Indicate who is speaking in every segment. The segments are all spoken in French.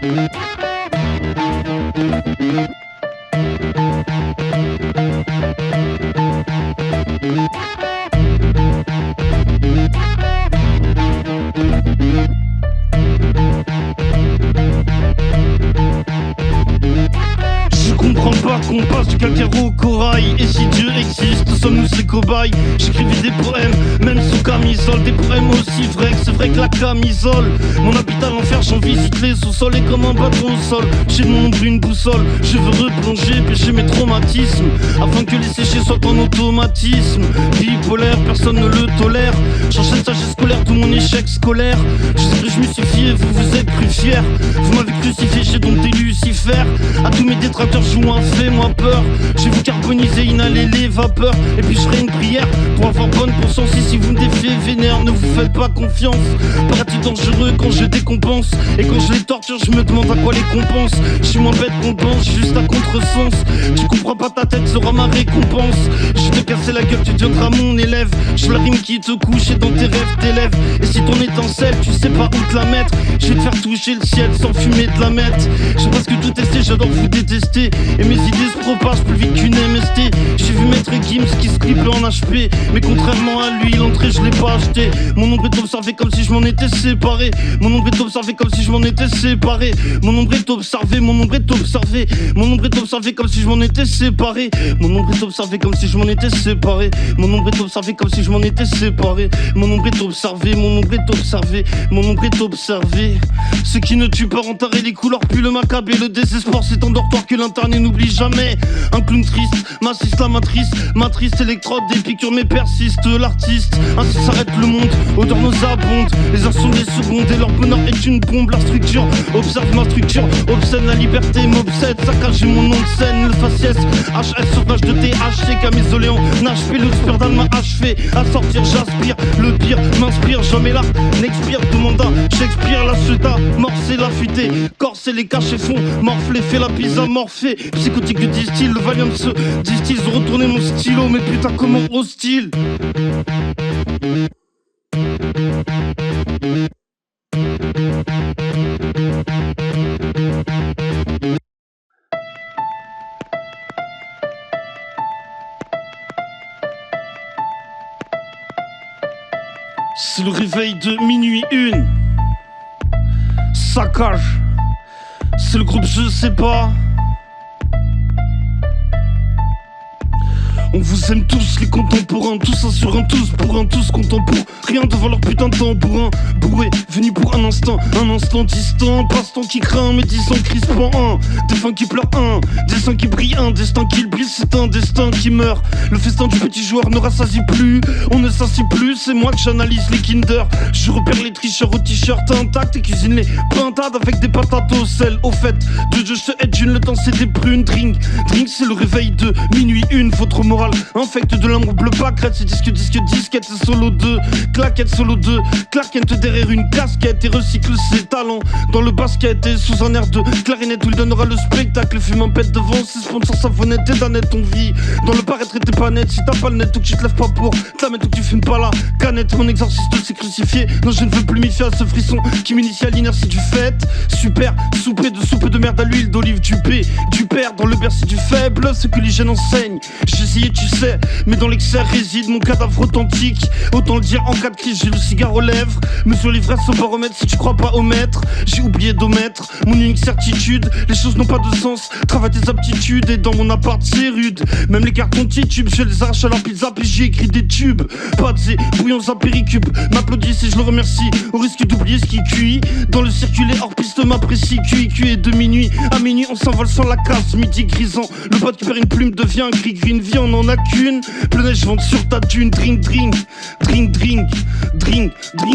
Speaker 1: Je comprends pas qu'on passe du calcaire au corail. Et si Dieu existe, sommes-nous ses cobayes? J'écrivais des poèmes, même sous camisole. Des poèmes aussi vrais que c'est vrai que la camisole. Mon habitat l'enfer, j'en visite les sous-sols. Et comme un bateau au sol, j'ai de mon ombre une boussole. Je veux replonger, pêcher mes traumatismes, afin que les séchés soient en automatisme. Bipolaire, personne ne le tolère. Changer de sagesse scolaire, tout mon échec scolaire. Je sais que je me suis fié, vous vous êtes cru fier. Vous m'avez crucifié, j'ai donc des Lucifer. À tous mes détracteurs, jouant, fais-moi peur. Je vais vous carboniser, inhaler les vapeurs. Et puis je ferai une prière pour avoir bonne conscience. Et si vous me défiez vénère, ne vous faites pas confiance. Paraît-il dangereux quand je décompense. Et quand je les torture, je me demande à quoi les compense. Je suis moins bête qu'on pense, juste à contresens. Tu comprends pas, ta tête sera ma récompense. Je vais te casser la gueule, tu deviendras mon élève. Je la rime qui te couche et dans tes rêves t'élèves. Et si ton étincelle, tu sais pas où te la mettre, je vais te faire toucher le ciel sans fumer de la mettre. J'ai presque tout testé, j'adore vous détester. Et mes idées se propagent plus vite qu'une MST. J'ai vu Maître Gims qui se clippe en HP. Mais contrairement à lui, l'entrée je l'ai pas acheté. Mon ombre est observé comme si je m'en étais séparé. Mon ombre est observé comme si je m'en étais séparé. Mon ombre est observé, mon ombre est observé. Mon ombre est observé comme si je m'en étais séparé. Mon ombre est observé comme si je m'en étais séparé. Mon ombre est observé comme si je m'en étais séparé. Mon ombre est observé, mon ombre est observé. Mon ombre est observé. Ce qui ne tue pas enterrer les couleurs, puis le macabre et le désespoir. C'est en dortoir que l'internet n'oublie jamais. Un clown triste, m'assiste la matrice électrode, des piqûres mais persiste l'artiste. Ainsi s'arrête le monde, odeur nauséabonde. Les heures sont des secondes et leur bonheur est une bombe. La structure observe ma structure, obscène la liberté m'obsède. Saccager mon nom de scène, le faciès HS sauvage de THC, camisolé en HP. Le sperdal m'a achevé, à sortir j'aspire. Le pire m'inspire, jamais là n'expire. Demanda Shakespeare, la suda, morcé la fuité. Corser les cachets fonds, morflé, fait la pizza morphée. Psychotique de distill, le Valium se distille. Ils ont retourné mon stylo, mais putain comment hostile. C'est le réveil de minuit 1. Saccage. C'est le groupe je sais pas. On vous aime tous les contemporains, tous assurants, tous pour un, tous contemporains. Rien devant leur putain de tambourin. Bourré, venu pour un instant distant. Passe-temps qui craint, mais disons crispant un. Des fins qui pleurent un, des seins qui brillent un. Destin qui brise, c'est un destin qui meurt. Le festin du petit joueur ne rassasie plus. On ne s'assit plus, c'est moi que j'analyse les Kinder. Je repère les tricheurs au t-shirt intact et cuisine les pintades avec des patates au sel. Au fait, de Dieu je te aide, le temps c'est des prunes. Drink, c'est le réveil de minuit 1. Votre morale infecte de l'amour bleu pâquerette. C'est disquette, c'est solo 2. Claquette, solo 2. Clark Kent derrière une casquette et recycle ses talents dans le basket. Et sous un air de clarinette où il donnera le spectacle. Fume un pet devant ses sponsors, savonnette et danette. On vit dans le paraître et t'es pas net. Si t'as pas le net ou que tu te lèves pas pour te la mettre ou que tu fumes pas la canette. Mon exorciste s'est crucifié. Non, je ne veux plus m'y fier à ce frisson qui m'initie à l'inertie du fait. Super, soupe de merde à l'huile d'olive du père dans le bercy du faible. Ce que l'hygiène enseigne. J'ai essayé, tu sais, mais dans l'excès réside mon cadavre authentique. Autant le dire en cas de crise, j'ai le cigare aux lèvres. Mesure l'ivresse au baromètre si tu crois pas au maître. J'ai oublié d'omettre mon unique certitude. Les choses n'ont pas de sens, travaille tes aptitudes. Et dans mon appart c'est rude. Même les cartons titubes, je les arrache à leur pizza. Puis j'ai écrit des tubes, pâtes et bouillons à péricube. M'applaudissent et je le remercie, au risque d'oublier ce qui cuit. Dans le circuler hors piste m'apprécie. QIQ et de minuit à minuit on s'envole sans la casse. Midi grisant, le pote qui perd une plume devient gris. Une vie on en a qu'une. Plein neige vente sur ta dune. Drink,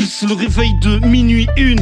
Speaker 1: c'est le réveil de minuit 1.